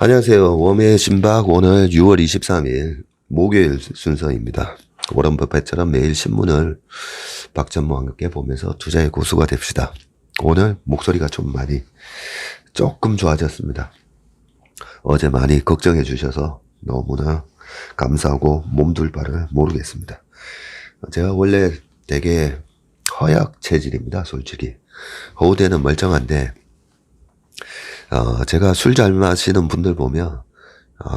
안녕하세요. 웜의 신박 오늘 6월 23일 목요일 순서입니다. 워런 버핏처럼 매일 신문을 박전무와 함께 보면서 투자의 고수가 됩시다. 오늘 목소리가 좀 많이 조금 좋아졌습니다. 어제 많이 걱정해 주셔서 너무나 감사하고 몸둘 바를 모르겠습니다. 제가 원래 되게 허약 체질입니다. 솔직히 허우대는 멀쩡한데 제가 술 잘 마시는 분들 보면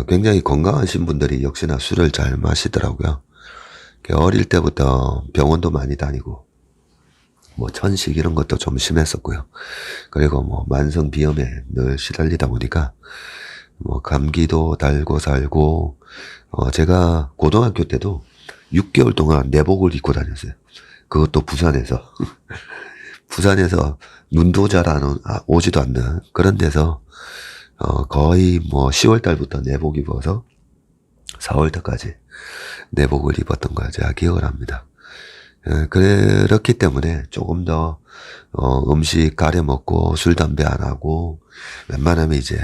굉장히 건강하신 분들이 역시나 술을 잘 마시더라고요. 어릴 때부터 병원도 많이 다니고 뭐 천식 이런 것도 좀 심했었고요. 그리고 뭐 만성 비염에 늘 시달리다 보니까 뭐 감기도 달고 살고 제가 고등학교 때도 6개월 동안 내복을 입고 다녔어요. 그것도 부산에서 부산에서 눈도 잘 오지도 않는 그런 데서 거의 뭐 10월 달부터 내복 입어서 4월 달까지 내복을 입었던 걸 제가 기억을 합니다. 그렇기 때문에 조금 더 음식 가려 먹고 술 담배 안 하고 웬만하면 이제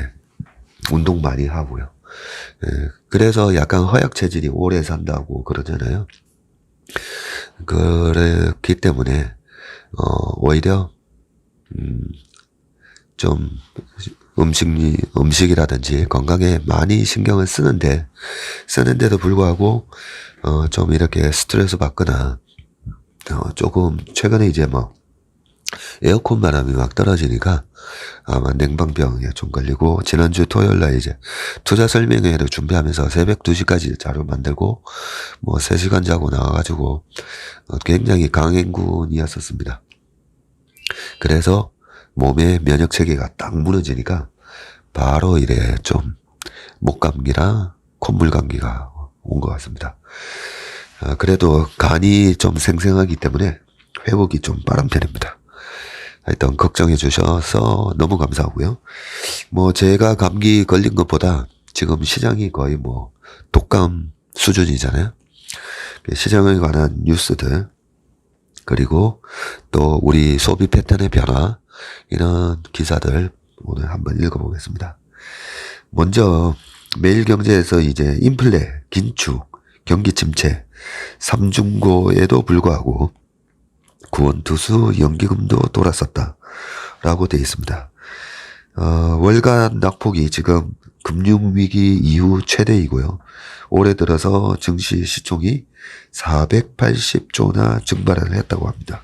운동 많이 하고요. 그래서 약간 허약 체질이 오래 산다고 그러잖아요. 그렇기 때문에 오히려 좀 음식이라든지 건강에 많이 신경을 쓰는데도 불구하고 좀 이렇게 스트레스 받거나 조금 최근에 이제 뭐 에어컨 바람이 막 떨어지니까 아마 냉방병에 좀 걸리고, 지난주 토요일 날 이제 투자 설명회를 준비하면서 새벽 2시까지 자료 만들고 뭐 3시간 자고 나와가지고 굉장히 강행군이었었습니다. 그래서 몸의 면역 체계가 딱 무너지니까 바로 이래 좀 목감기랑 콧물 감기가 온 것 같습니다. 그래도 간이 좀 생생하기 때문에 회복이 좀 빠른 편입니다. 하여튼 걱정해 주셔서 너무 감사하고요. 뭐 제가 감기 걸린 것보다 지금 시장이 거의 뭐 독감 수준이잖아요. 시장에 관한 뉴스들, 그리고 또 우리 소비 패턴의 변화, 이런 기사들 오늘 한번 읽어보겠습니다. 먼저 매일경제에서 이제 인플레, 긴축, 경기 침체, 삼중고에도 불구하고 구원투수 연기금도 돌았었다 라고 되어 있습니다. 월간 낙폭이 지금 금융위기 이후 최대이고요. 올해 들어서 증시 시총이 480조나 증발을 했다고 합니다.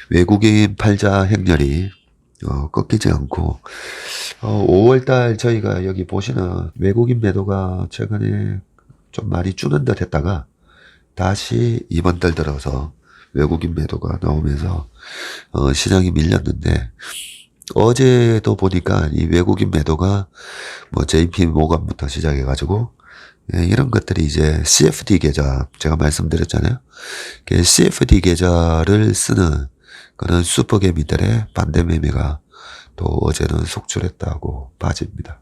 외국인 팔자 행렬이 꺾이지 않고 5월달 저희가 여기 보시는 외국인 매도가 최근에 좀 많이 주는 듯 했다가 다시 이번 달 들어서 외국인 매도가 나오면서 시장이 밀렸는데, 어제도 보니까 이 외국인 매도가 뭐 JP 모건부터 시작해가지고 이런 것들이 이제 CFD 계좌, 제가 말씀드렸잖아요. CFD 계좌를 쓰는 그런 슈퍼개미들의 반대 매매가 또 어제는 속출했다고 봐집니다.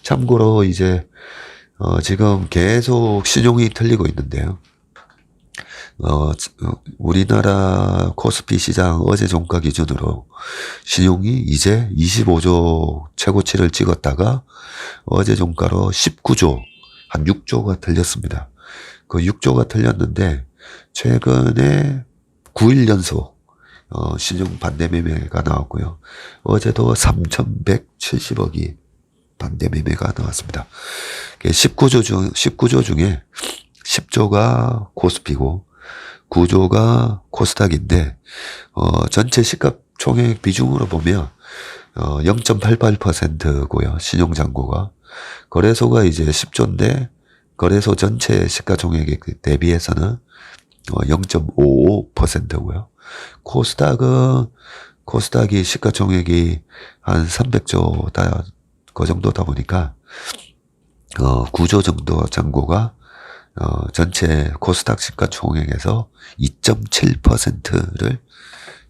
참고로 이제 지금 계속 신용이 틀리고 있는데요. 우리나라 코스피 시장 어제 종가 기준으로 신용이 이제 25조 최고치를 찍었다가 어제 종가로 19조, 한 6조가 틀렸습니다. 그 6조가 틀렸는데 최근에 9일 연속 신용 반대 매매가 나왔고요. 어제도 3,170억이 반대 매매가 나왔습니다. 19조 중에 10조가 코스피고 9조가 코스닥인데, 전체 시가 총액 비중으로 보면 0.88%고요. 신용잔고가. 거래소가 이제 10조인데 거래소 전체 시가총액에 대비해서는 0.55%고요. 코스닥이 시가총액이 한 300조 그 정도다 보니까 9조 정도 잔고가 전체 코스닥 시가총액에서 2.7%를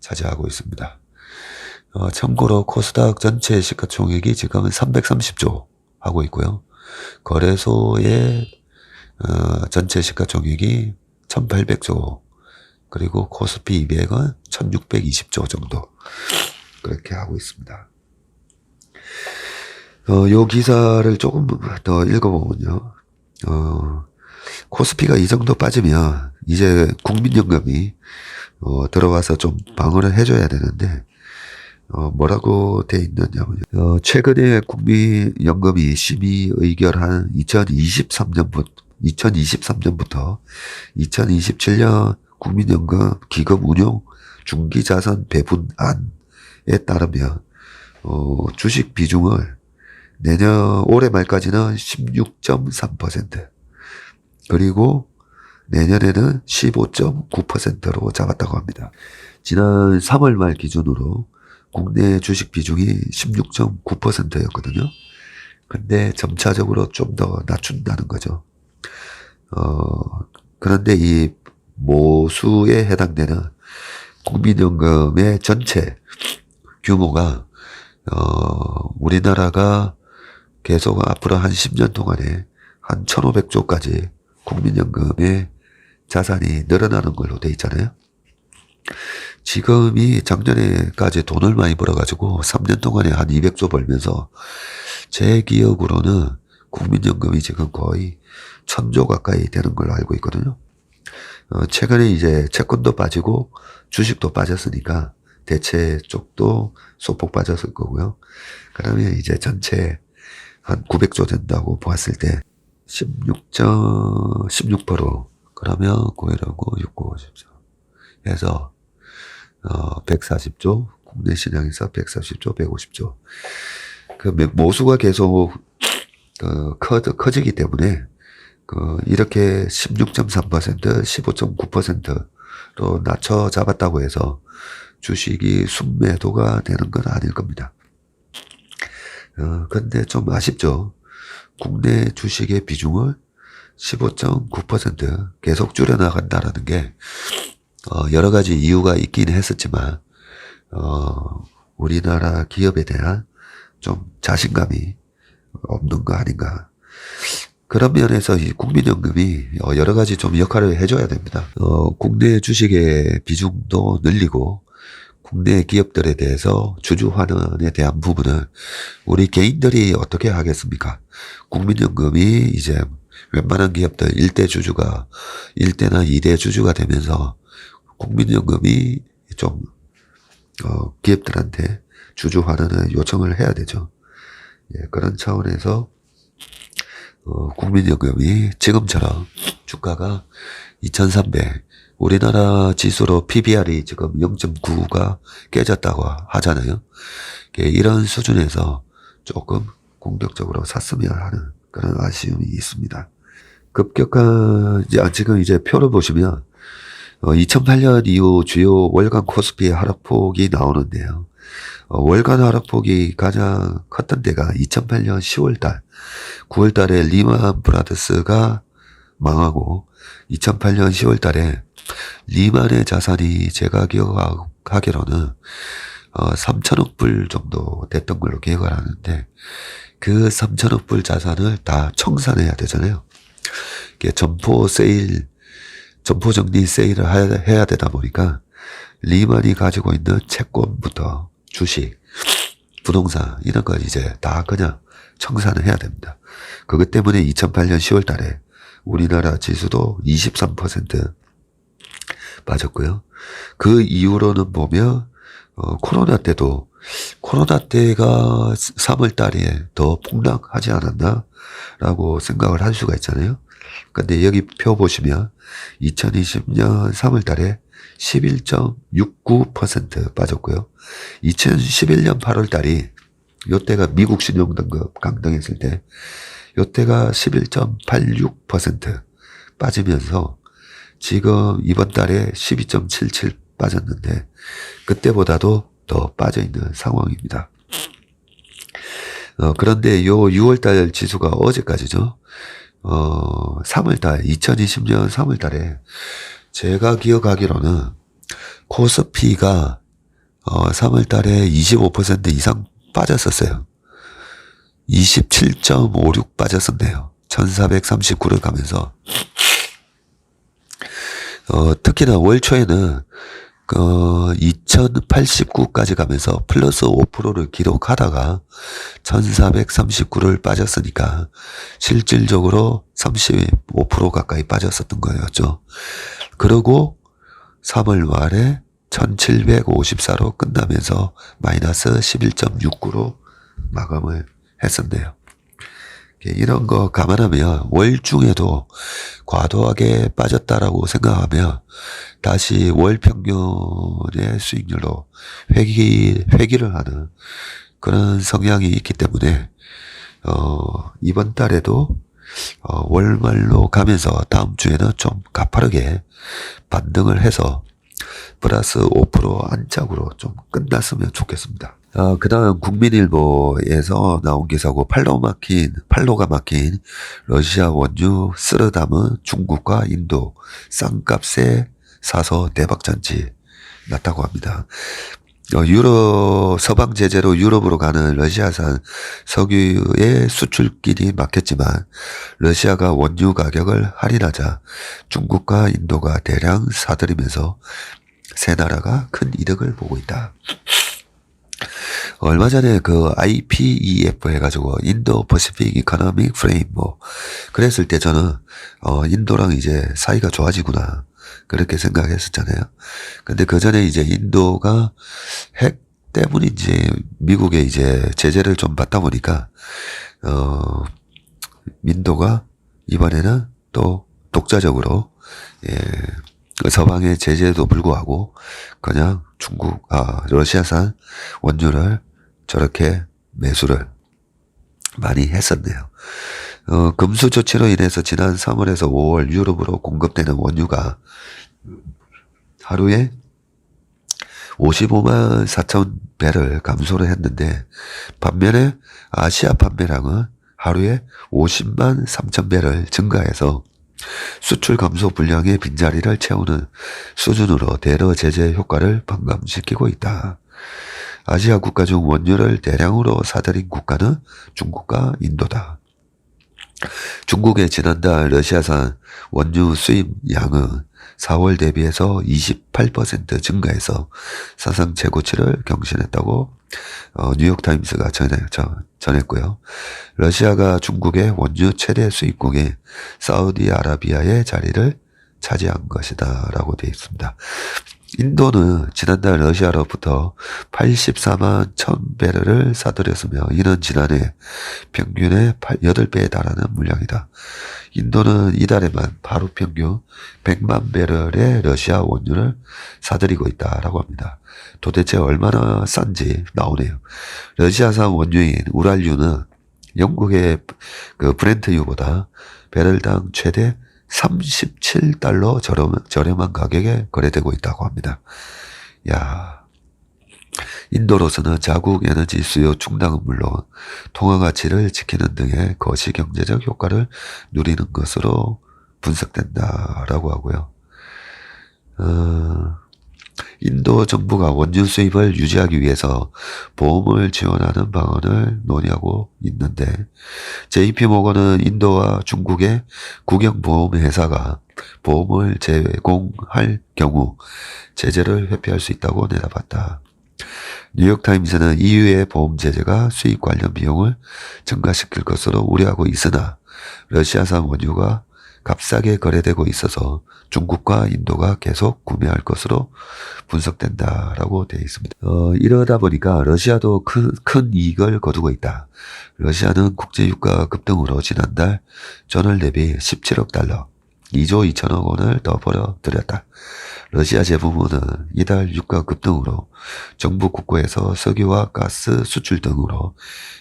차지하고 있습니다. 참고로 코스닥 전체 시가총액이 지금은 330조 하고 있고요. 거래소의 전체 시가총액이 1800조, 그리고 코스피 200은 1620조 정도 그렇게 하고 있습니다. 요 기사를 조금 더 읽어보면요. 코스피가 이 정도 빠지면 이제 국민연금이 들어와서 좀 방어를 해줘야 되는데 뭐라고 돼 있느냐면 최근에 국민연금이 심의 의결한 2023년부터 2027년 국민연금 기금 운용 중기자산 배분안에 따르면 주식 비중을 내년 올해 말까지는 16.3% 그리고 내년에는 15.9%로 잡았다고 합니다. 지난 3월 말 기준으로 국내 주식 비중이 16.9%였거든요. 근데 점차적으로 좀 더 낮춘다는 거죠. 그런데 이 모수에 해당되는 국민연금의 전체 규모가 우리나라가 계속 앞으로 한 10년 동안에 한 1,500조까지 국민연금의 자산이 늘어나는 걸로 돼 있잖아요. 지금이 작년에까지 돈을 많이 벌어가지고 3년 동안에 한 200조 벌면서 제 기억으로는 국민연금이 지금 거의 1,000조 가까이 되는 걸로 알고 있거든요. 최근에 이제 채권도 빠지고 주식도 빠졌으니까 대체 쪽도 소폭 빠졌을 거고요. 그러면 이제 전체 한 900조 된다고 보았을 때 16% 그러면 9회라고 6, 9, 50조 해서 140조 국내 시장에서 140조 150조 그 모수가 계속 커지기 때문에 이렇게 16.3% 15.9%로 낮춰 잡았다고 해서 주식이 순매도가 되는 건 아닐 겁니다. 근데 좀 아쉽죠. 국내 주식의 비중을 15.9% 계속 줄여나간다라는 게 여러 가지 이유가 있긴 했었지만 우리나라 기업에 대한 좀 자신감이 없는 거 아닌가. 그런 면에서 이 국민연금이 여러 가지 좀 역할을 해줘야 됩니다. 국내 주식의 비중도 늘리고 국내 기업들에 대해서 주주 환원에 대한 부분은 우리 개인들이 어떻게 하겠습니까? 국민연금이 이제 웬만한 기업들 1대 주주가 1대나 2대 주주가 되면서 국민연금이 좀 기업들한테 주주 환원을 요청을 해야 되죠. 예, 그런 차원에서 국민연금이 지금처럼 주가가 2,300 우리나라 지수로 PBR이 지금 0.9가 깨졌다고 하잖아요. 이런 수준에서 조금 공격적으로 샀으면 하는 그런 아쉬움이 있습니다. 급격한 지금 이제 표를 보시면 2008년 이후 주요 월간 코스피 하락폭이 나오는데요. 월간 하락폭이 가장 컸던 때가 2008년 10월달, 9월달에 리만 브라더스가 망하고 2008년 10월달에 리만의 자산이 제가 기억하기로는 3천억 불 정도 됐던 걸로 기억을 하는데 그 3천억 불 자산을 다 청산해야 되잖아요. 점포 정리 세일을 해야 되다 보니까 리만이 가지고 있는 채권부터 주식, 부동산 이런 거 이제 다 그냥 청산을 해야 됩니다. 그것 때문에 2008년 10월 달에 우리나라 지수도 23% 빠졌고요. 그 이후로는 보면 코로나 때가 3월 달에 더 폭락하지 않았나 라고 생각을 할 수가 있잖아요. 근데 여기 표 보시면 2020년 3월 달에 11.69% 빠졌고요. 2011년 8월 달이 요때가 미국 신용등급 강등했을 때 요때가 11.86% 빠지면서 지금 이번 달에 12.77 빠졌는데 그때보다도 더 빠져있는 상황입니다. 그런데 요 6월달 지수가 어제까지죠. 3월달 2020년 3월달에 제가 기억하기로는 코스피가 3월달에 25% 이상 빠졌었어요. 27.56 빠졌었네요. 1439를 가면서 특히나 월 초에는 2089까지 가면서 플러스 5%를 기록하다가 1439를 빠졌으니까 실질적으로 35% 가까이 빠졌었던 거였죠. 그리고 3월 말에 1754로 끝나면서 마이너스 11.69로 마감을 했었네요. 이런 거 감안하면 월 중에도 과도하게 빠졌다라고 생각하면 다시 월 평균의 수익률로 회귀를 하는 그런 성향이 있기 때문에 이번 달에도 월말로 가면서 다음 주에는 좀 가파르게 반등을 해서 플러스 5% 안짝으로 좀 끝났으면 좋겠습니다. 그 다음 국민일보에서 나온 기사고 팔로가 막힌 러시아 원유 쓸어 담은 중국과 인도 싼값에 사서 대박잔치 났다고 합니다. 서방 제재로 유럽으로 가는 러시아산 석유의 수출길이 막혔지만 러시아가 원유 가격을 할인하자 중국과 인도가 대량 사들이면서 세 나라가 큰 이득을 보고 있다. 얼마 전에 그 IPEF 해가지고 인도 퍼시픽 이코노믹 프레임 그랬을 때 저는 인도랑 이제 사이가 좋아지구나 그렇게 생각했었잖아요. 근데 그 전에 이제 인도가 핵 때문인지 미국의 이제 제재를 좀 받다 보니까 인도가 이번에는 또 독자적으로 서방의 제재에도 불구하고 그냥 러시아산 원유를 저렇게 매수를 많이 했었네요. 금수 조치로 인해서 지난 3월에서 5월 유럽으로 공급되는 원유가 하루에 55만 4천 배를 감소를 했는데 반면에 아시아 판매량은 하루에 50만 3천 배를 증가해서 수출 감소 분량의 빈자리를 채우는 수준으로 대러 제재 효과를 반감시키고 있다. 아시아 국가 중 원유를 대량으로 사들인 국가는 중국과 인도다. 중국의 지난달 러시아산 원유 수입 양은 4월 대비해서 28% 증가해서 사상 최고치를 경신했다고 뉴욕타임스가 전했고요. 러시아가 중국의 원유 최대 수입국인 사우디아라비아의 자리를 차지한 것이다 라고 되어 있습니다. 인도는 지난달 러시아로부터 84만 1000배럴을 사들였으며 이는 지난해 평균의 8배에 달하는 물량이다. 인도는 이달에만 하루 평균 100만 배럴의 러시아 원유를 사들이고 있다라고 합니다. 도대체 얼마나 싼지 나오네요. 러시아산 원유인 우랄유는 영국의 그 브렌트유보다 배럴당 최대 37달러 저렴한 가격에 거래되고 있다고 합니다. 야, 인도로서는 자국 에너지 수요 충당은 물론 통화 가치를 지키는 등의 거시 경제적 효과를 누리는 것으로 분석된다라고 하고요. 인도 정부가 원유 수입을 유지하기 위해서 보험을 지원하는 방안을 논의하고 있는데 JP모건은 인도와 중국의 국영보험 회사가 보험을 제공할 경우 제재를 회피할 수 있다고 내다봤다. 뉴욕타임스는 EU의 보험 제재가 수입 관련 비용을 증가시킬 것으로 우려하고 있으나 러시아산 원유가 값싸게 거래되고 있어서 중국과 인도가 계속 구매할 것으로 분석된다라고 되어 있습니다. 이러다 보니까 러시아도 큰 이익을 거두고 있다. 러시아는 국제유가 급등으로 지난달 전월 대비 17억 달러, 2조 2천억 원을 더 벌어들였다. 러시아 재무부는 이달 유가 급등으로 정부 국고에서 석유와 가스 수출 등으로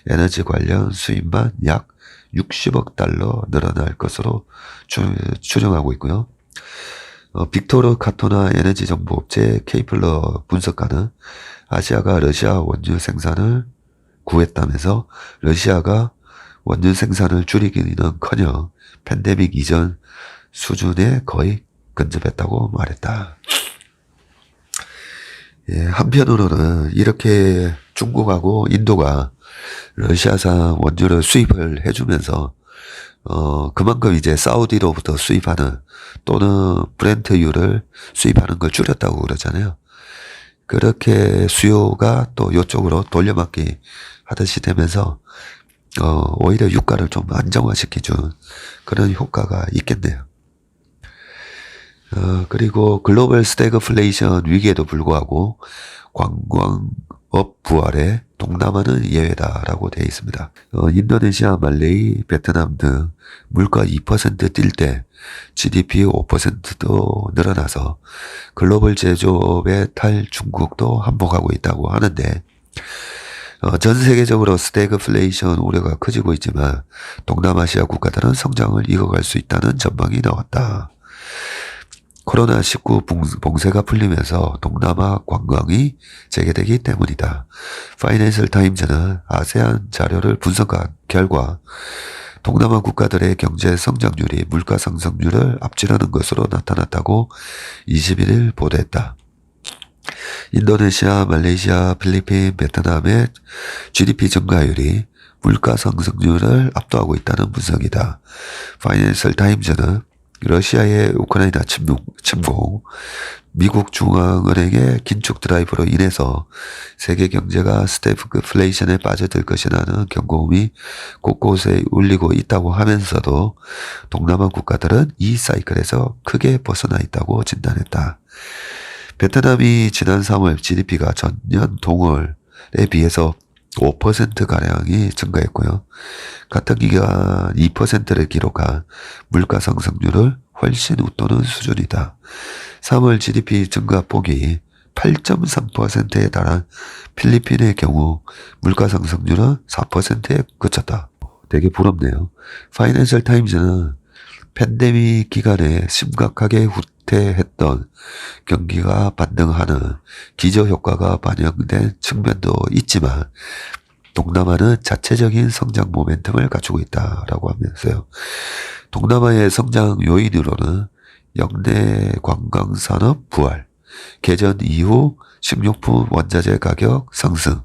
에너지 관련 수입만 약 60억 달러 늘어날 것으로 추정하고 있고요. 빅토르 카토나 에너지 정보 업체 케이플러 분석가는 아시아가 러시아 원유 생산을 구했다면서 러시아가 원유 생산을 줄이기는커녕 팬데믹 이전 수준에 거의 근접했다고 말했다. 한편으로는 이렇게 중국하고 인도가 러시아산 원유를 수입을 해주면서 그만큼 이제 사우디로부터 수입하는 또는 브렌트유를 수입하는 걸 줄였다고 그러잖아요. 그렇게 수요가 또 이쪽으로 돌려막기 하듯이 되면서 오히려 유가를 좀 안정화시켜준 그런 효과가 있겠네요. 그리고 글로벌 스태그플레이션 위기에도 불구하고 관광업 부활에 동남아는 예외다라고 되어 있습니다. 인도네시아, 말레이, 베트남 등 물가 2% 뛸 때 GDP 5%도 늘어나서 글로벌 제조업의 탈 중국도 한복하고 있다고 하는데 전 세계적으로 스태그플레이션 우려가 커지고 있지만 동남아시아 국가들은 성장을 이어갈 수 있다는 전망이 나왔다. 코로나19 봉쇄가 풀리면서 동남아 관광이 재개되기 때문이다. 파이낸셜 타임즈는 아세안 자료를 분석한 결과 동남아 국가들의 경제 성장률이 물가 상승률을 앞지르는 것으로 나타났다고 21일 보도했다. 인도네시아, 말레이시아, 필리핀, 베트남의 GDP 증가율이 물가 상승률을 압도하고 있다는 분석이다. 파이낸셜 타임즈는 러시아의 우크라이나 침공, 미국 중앙은행의 긴축 드라이브로 인해서 세계 경제가 스태그플레이션에 빠져들 것이라는 경고음이 곳곳에 울리고 있다고 하면서도 동남아 국가들은 이 사이클에서 크게 벗어나 있다고 진단했다. 베트남이 지난 3월 GDP가 전년 동월에 비해서 5%가량이 증가했고요. 같은 기간 2%를 기록한 물가 상승률을 훨씬 웃도는 수준이다. 3월 GDP 증가폭이 8.3%에 달한 필리핀의 경우 물가 상승률은 4%에 그쳤다. 되게 부럽네요. 파이낸셜 타임즈는 팬데믹 기간에 심각하게 후퇴했던 경기가 반등하는 기저효과가 반영된 측면도 있지만 동남아는 자체적인 성장 모멘텀을 갖추고 있다라고 하면서요. 동남아의 성장 요인으로는 역내 관광산업 부활, 개전 이후 식료품 원자재 가격 상승,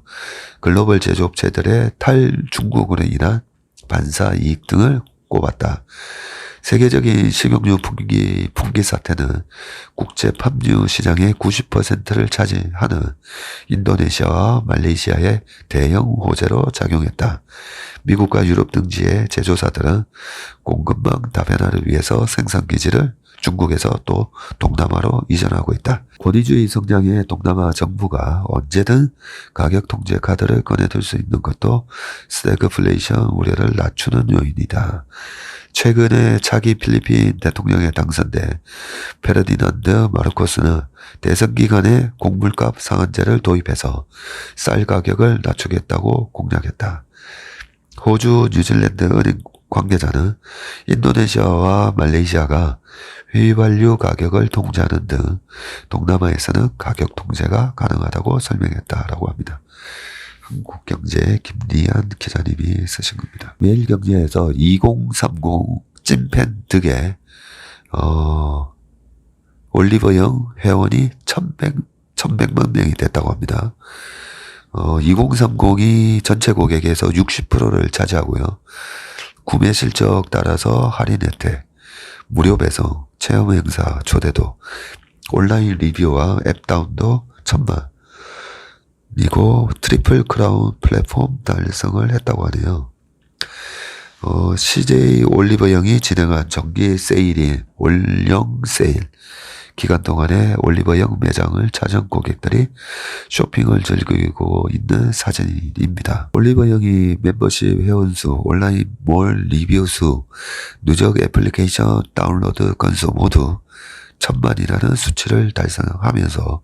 글로벌 제조업체들의 탈중국으로 인한 반사 이익 등을 꼽았다. 세계적인 식용유 품귀 사태는 국제 팜유 시장의 90%를 차지하는 인도네시아와 말레이시아의 대형 호재로 작용했다. 미국과 유럽 등지의 제조사들은 공급망 다변화를 위해서 생산기지를 중국에서 또 동남아로 이전하고 있다. 권위주의 성장의 동남아 정부가 언제든 가격 통제 카드를 꺼내들 수 있는 것도 스태그플레이션 우려를 낮추는 요인이다. 최근에 차기 필리핀 대통령에 당선된 페르디난드 마르코스는 대선 기간에 곡물값 상한제를 도입해서 쌀 가격을 낮추겠다고 공약했다. 호주, 뉴질랜드 은행 관계자는 인도네시아와 말레이시아가 휘발유 가격을 통제하는 등 동남아에서는 가격 통제가 가능하다고 설명했다라고 합니다. 한국경제 김리안 기자님이 쓰신 겁니다. 매일경제에서 2030 찐팬 득에 올리버영 회원이 1100만 명이 됐다고 합니다. 2030이 전체 고객에서 60%를 차지하고요. 구매 실적 따라서 할인 혜택, 무료 배송, 체험 행사 초대도, 온라인 리뷰와 앱 다운도 1000만, 그리고 트리플 크라운 플랫폼 달성을 했다고 하네요. CJ 올리버영이 진행한 정기 세일인 올영 세일 기간 동안에 올리버영 매장을 찾은 고객들이 쇼핑을 즐기고 있는 사진입니다. 올리버영이 멤버십 회원수, 온라인 몰 리뷰 수, 누적 애플리케이션 다운로드 건수 모두 1000만이라는 수치를 달성하면서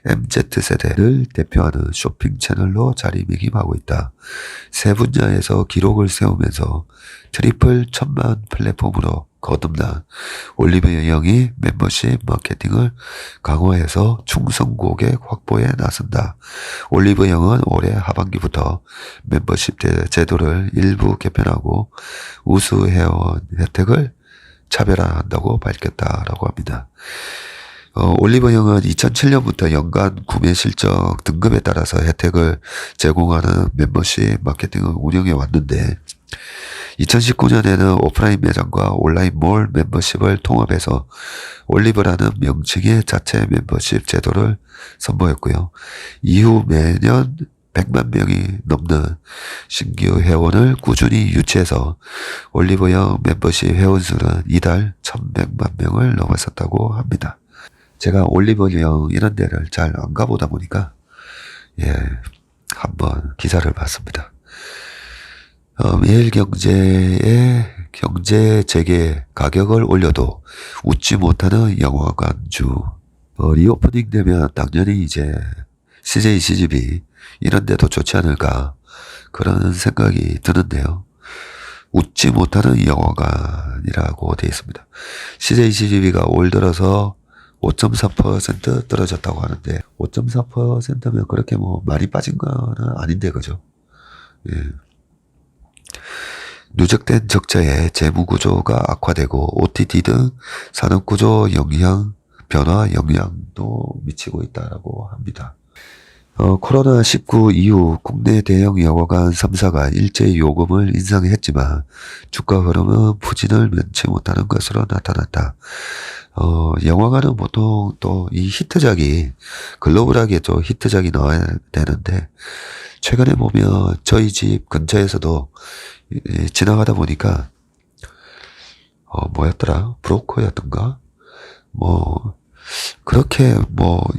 MZ세대를 대표하는 쇼핑 채널로 자리매김하고 있다. 세 분야에서 기록을 세우면서 트리플 1000만 플랫폼으로 거듭난 올리버영이 멤버십 마케팅을 강화해서 충성 고객 확보에 나선다. 올리버영은 올해 하반기부터 멤버십 제도를 일부 개편하고 우수 회원 혜택을 차별화한다고 밝혔다라고 합니다. 올리버영은 2007년부터 연간 구매 실적 등급에 따라서 혜택을 제공하는 멤버십 마케팅을 운영해 왔는데 2019년에는 오프라인 매장과 온라인 몰 멤버십을 통합해서 올리브라는 명칭의 자체 멤버십 제도를 선보였고요. 이후 매년 100만 명이 넘는 신규 회원을 꾸준히 유치해서 올리브영 멤버십 회원수는 이달 1100만 명을 넘어섰다고 합니다. 제가 올리브영 이런 데를 잘 안 가보다 보니까 한번 기사를 봤습니다. 매일경제의 경제 재개 가격을 올려도 웃지 못하는 영화관주. 리오프닝 되면 당연히 이제 CJ CGV 이런 데도 좋지 않을까 그런 생각이 드는데요. 웃지 못하는 영화관이라고 되어 있습니다. CJ CGV가 올 들어서 5.4% 떨어졌다고 하는데 5.4%면 그렇게 뭐 많이 빠진 거는 아닌데 그죠? 예. 누적된 적자에 재무구조가 악화되고 OTT 등 산업구조 변화 영향도 미치고 있다고 합니다. 코로나19 이후 국내 대형 영화관 3사가 일제히 요금을 인상했지만 주가 흐름은 부진을 면치 못하는 것으로 나타났다. 영화관은 보통 또 이 히트작이 글로벌하게 또 히트작이 나와야 되는데 최근에 보면 저희 집 근처에서도 지나가다 보니까 뭐였더라? 브로커였던가? 그렇게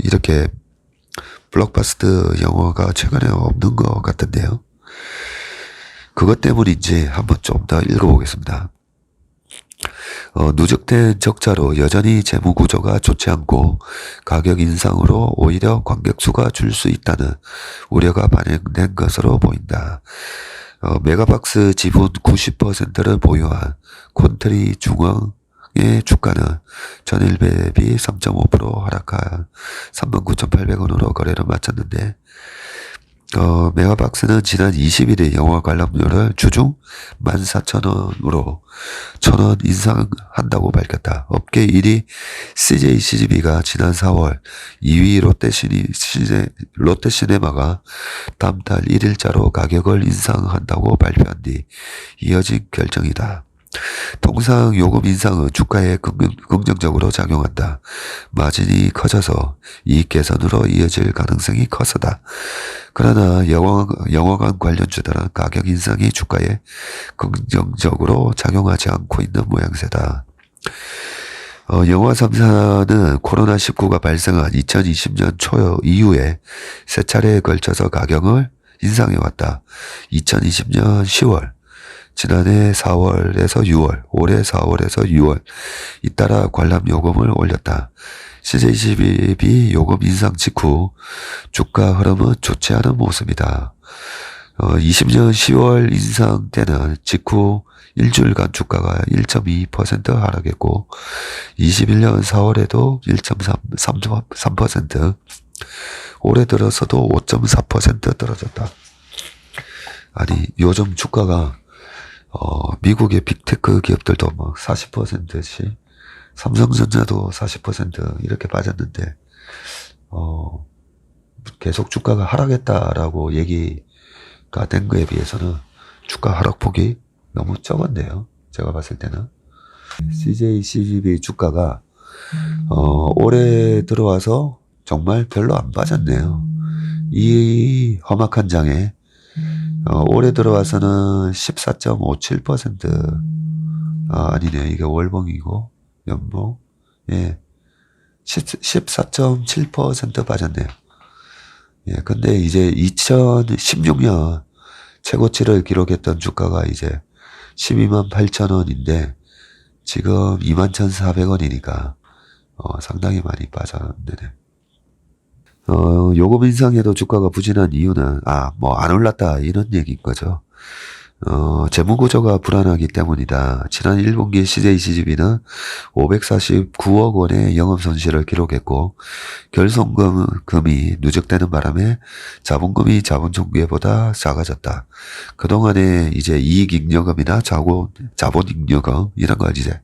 이렇게 블록버스터 영화가 최근에 없는 것 같은데요. 그것 때문인지 한번 좀 더 읽어보겠습니다. 누적된 적자로 여전히 재무구조가 좋지 않고 가격 인상으로 오히려 관객수가 줄 수 있다는 우려가 반영된 것으로 보인다. 메가박스 지분 90%를 보유한 콘트리 중앙의 주가는 전일 대비 3.5% 하락한 39,800원으로 거래를 마쳤는데 메가박스는 지난 21일 영화 관람료를 주중 14,000원으로 1,000원 인상한다고 밝혔다. 업계 1위 CJ CGV가 지난 4월 2위 롯데시네마가 다음 달 1일자로 가격을 인상한다고 발표한 뒤 이어진 결정이다. 통상 요금 인상은 주가에 긍정적으로 작용한다. 마진이 커져서 이익 개선으로 이어질 가능성이 커서다. 그러나 영화관 관련주들은 가격 인상이 주가에 긍정적으로 작용하지 않고 있는 모양새다. 영화 3사는 코로나19가 발생한 2020년 초 이후에 세 차례에 걸쳐서 가격을 인상해왔다. 2020년 10월, 지난해 4월에서 6월, 올해 4월에서 6월 잇따라 관람 요금을 올렸다. CJ12B 요금 인상 직후 주가 흐름은 좋지 않은 모습이다. 20년 10월 인상 때는 직후 일주일간 주가가 1.2% 하락했고 21년 4월에도 1.3%, 올해 들어서도 5.4% 떨어졌다. 아니 요즘 주가가 미국의 빅테크 기업들도 막 40%씩, 삼성전자도 40% 이렇게 빠졌는데, 계속 주가가 하락했다라고 얘기가 된 거에 비해서는 주가 하락폭이 너무 적었네요. 제가 봤을 때는. CJ CGV 주가가, 올해 들어와서 정말 별로 안 빠졌네요. 이 험악한 장에 올해 들어와서는 14.57%, 아니네. 이게 월봉이고, 연봉. 14.7% 빠졌네요. 근데 이제 2016년 최고치를 기록했던 주가가 이제 12만 8천 원인데, 지금 21,400원이니까, 상당히 많이 빠졌네. 요금 인상에도 주가가 부진한 이유는, 안 올랐다, 이런 얘기인 거죠. 재무구조가 불안하기 때문이다. 지난 1분기 CJ CGV는 549억 원의 영업손실을 기록했고, 결손금이 누적되는 바람에 자본금이 자본총계보다 작아졌다. 그동안에 이제 이익잉여금이나 자본잉여금, 이런 걸 이제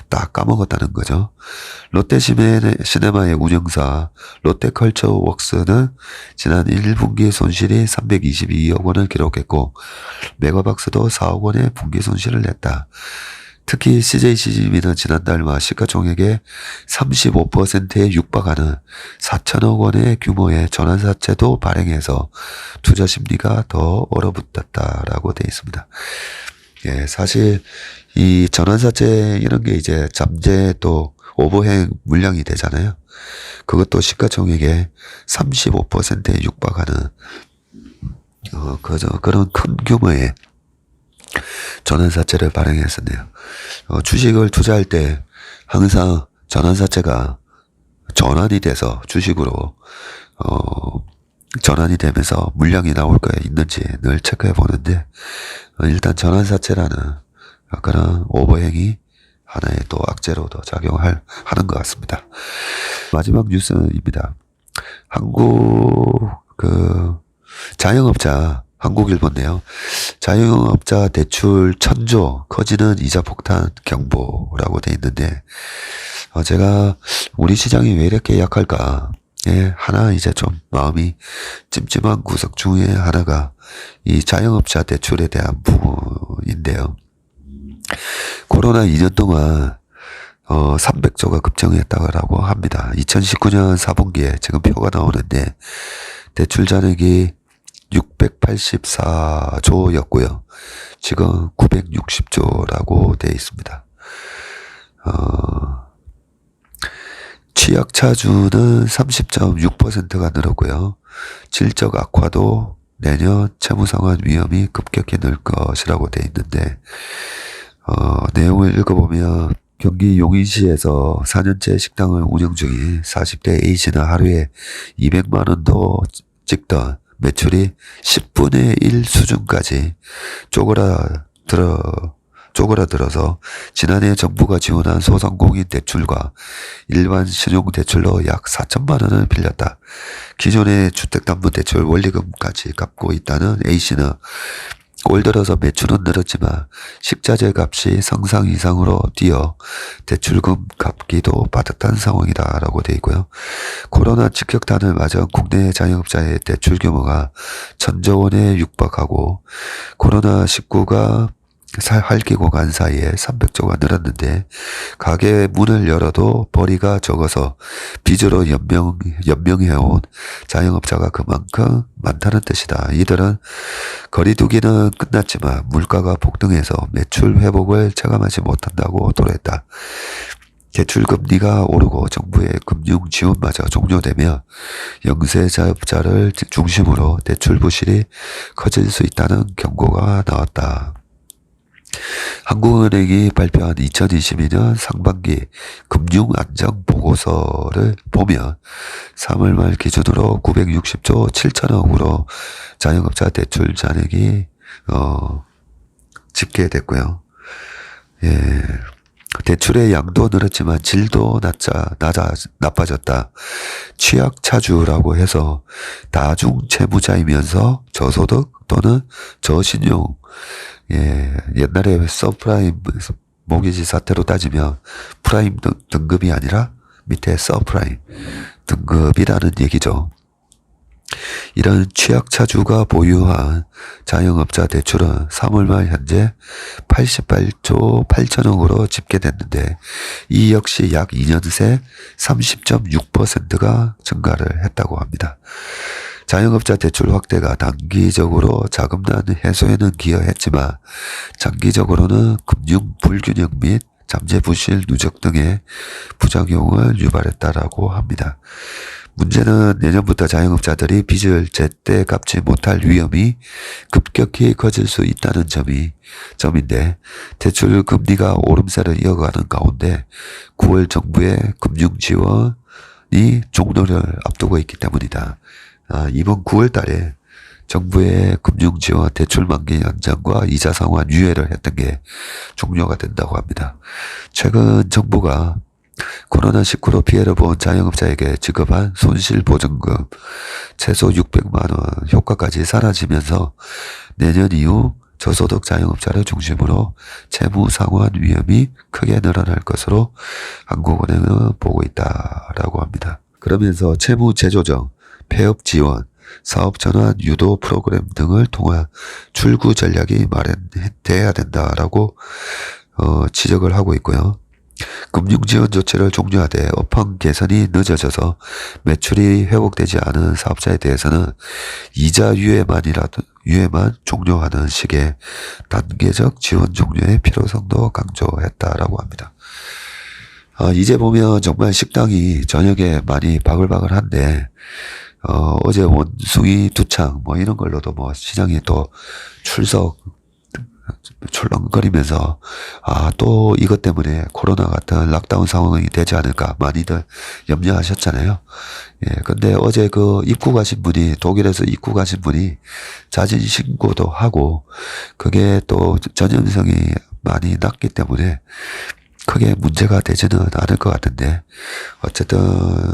딱 까먹었다는 거죠. 롯데시네마의 운영사 롯데컬처웍스는 지난 1분기 손실이 322억 원을 기록했고, 메가박스 롯데박스도 4억 원의 분기 손실을 냈다. 특히 CJCGV는 지난달 시가총액의 35%에 육박하는 4천억 원의 규모의 전환사채도 발행해서 투자 심리가 더 얼어붙었다라고 되어 있습니다. 예, 사실 이 전환사채 이런 게 이제 잠재 또 오버행 물량이 되잖아요. 그것도 시가총액의 35%에 육박하는 그런 큰 규모의 전환사채를 발행했었네요. 주식을 투자할 때 항상 전환사채가 전환이 돼서 주식으로 전환이 되면서 물량이 나올 거에 있는지 늘 체크해 보는데 일단 전환사채라는 그런 오버행이 하나의 또 악재로도 작용하는 것 같습니다. 마지막 뉴스입니다. 한국 자영업자 한국일보인데요. 자영업자 대출 1,000조 커지는 이자 폭탄 경보라고 돼 있는데 제가 우리 시장이 왜 이렇게 약할까? 예, 하나 이제 좀 마음이 찜찜한 구석 중에 하나가 이 자영업자 대출에 대한 부분인데요. 코로나 2년 동안 300조가 급증했다고 합니다. 2019년 4분기에 지금 표가 나오는데 대출 잔액이 684조였고요. 지금 960조라고 되어 있습니다. 취약차주는 30.6%가 늘었고요. 질적 악화도 내년 채무상환 위험이 급격히 늘 것이라고 되어 있는데 내용을 읽어보면 경기 용인시에서 4년째 식당을 운영 중인 40대 A씨는 하루에 200만 원도 찍던 매출이 10분의 1 수준까지 쪼그라들어서 지난해 정부가 지원한 소상공인 대출과 일반 신용대출로 약 4천만 원을 빌렸다. 기존의 주택담보대출 원리금까지 갚고 있다는 A씨는 올 들어서 매출은 늘었지만 식자재 값이 상상 이상으로 뛰어 대출금 갚기도 빠듯한 상황이다라고 되어 있고요. 코로나 직격탄을 맞은 국내 자영업자의 대출 규모가 1,000조 원에 육박하고 코로나19가 활기고 간 사이에 300조가 늘었는데 가게 문을 열어도 벌이가 적어서 빚으로 연명해온 자영업자가 그만큼 많다는 뜻이다. 이들은 거리두기는 끝났지만 물가가 폭등해서 매출 회복을 체감하지 못한다고 토로했다. 대출금리가 오르고 정부의 금융 지원마저 종료되면 영세자업자를 중심으로 대출 부실이 커질 수 있다는 경고가 나왔다. 한국은행이 발표한 2022년 상반기 금융안정보고서를 보면 3월 말 기준으로 960조 7천억으로 자영업자 대출 잔액이 집계됐고요. 대출의 양도 늘었지만 질도 나빠졌다. 취약차주라고 해서 다중채무자이면서 저소득 또는 저신용 옛날에 서프라임 모기지 사태로 따지면 프라임 등급이 아니라 밑에 서프라임 등급이라는 얘기죠. 이런 취약차주가 보유한 자영업자 대출은 3월 말 현재 88조 8천억으로 집계됐는데 이 역시 약 2년 새 30.6%가 증가를 했다고 합니다. 자영업자 대출 확대가 단기적으로 자금난 해소에는 기여했지만 장기적으로는 금융 불균형 및 잠재 부실 누적 등의 부작용을 유발했다라고 합니다. 문제는 내년부터 자영업자들이 빚을 제때 갚지 못할 위험이 급격히 커질 수 있다는 점인데 대출 금리가 오름세를 이어가는 가운데 9월 정부의 금융 지원이 종료를 앞두고 있기 때문이다. 이번 9월 달에 정부의 금융 지원 대출 만기 연장과 이자 상환 유예를 했던 게 종료가 된다고 합니다. 최근 정부가 코로나19로 피해를 본 자영업자에게 지급한 손실보증금 최소 600만 원 효과까지 사라지면서 내년 이후 저소득 자영업자를 중심으로 채무 상환 위험이 크게 늘어날 것으로 한국은행은 보고 있다라고 합니다. 그러면서 채무 재조정, 폐업 지원, 사업 전환 유도 프로그램 등을 통한 출구 전략이 마련돼야 된다라고 지적을 하고 있고요. 금융지원 조치를 종료하되 업황 개선이 늦어져서 매출이 회복되지 않은 사업자에 대해서는 이자 유예만 종료하는 식의 단계적 지원 종료의 필요성도 강조했다라고 합니다. 이제 보면 정말 식당이 저녁에 많이 바글바글한데 어제 원숭이 두창 뭐 이런 걸로도 뭐 시장이 또 출렁거리면서 또 이것 때문에 코로나 같은 락다운 상황이 되지 않을까 많이들 염려하셨잖아요. 예, 근데 어제 독일에서 입국 가신 분이 자진 신고도 하고 그게 또 전염성이 많이 낮기 때문에 크게 문제가 되지는 않을 것 같은데 어쨌든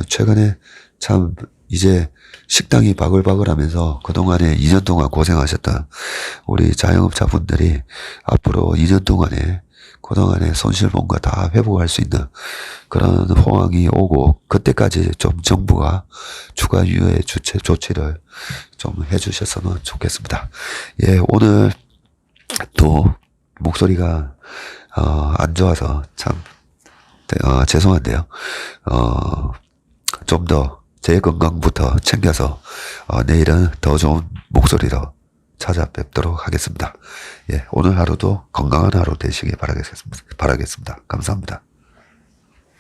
최근에 참 이제 식당이 바글바글하면서 그동안에 2년 동안 고생하셨던 우리 자영업자분들이 앞으로 2년 동안에 그동안에 손실본 거 다 회복할 수 있는 그런 호황이 오고 그때까지 좀 정부가 추가 유예 조치를 좀 해주셨으면 좋겠습니다. 예, 오늘 또 목소리가 안 좋아서 참 죄송한데요. 좀 더 제 건강부터 챙겨서 내일은 더 좋은 목소리로 찾아뵙도록 하겠습니다. 예, 오늘 하루도 건강한 하루 되시길 바라겠습니다. 감사합니다.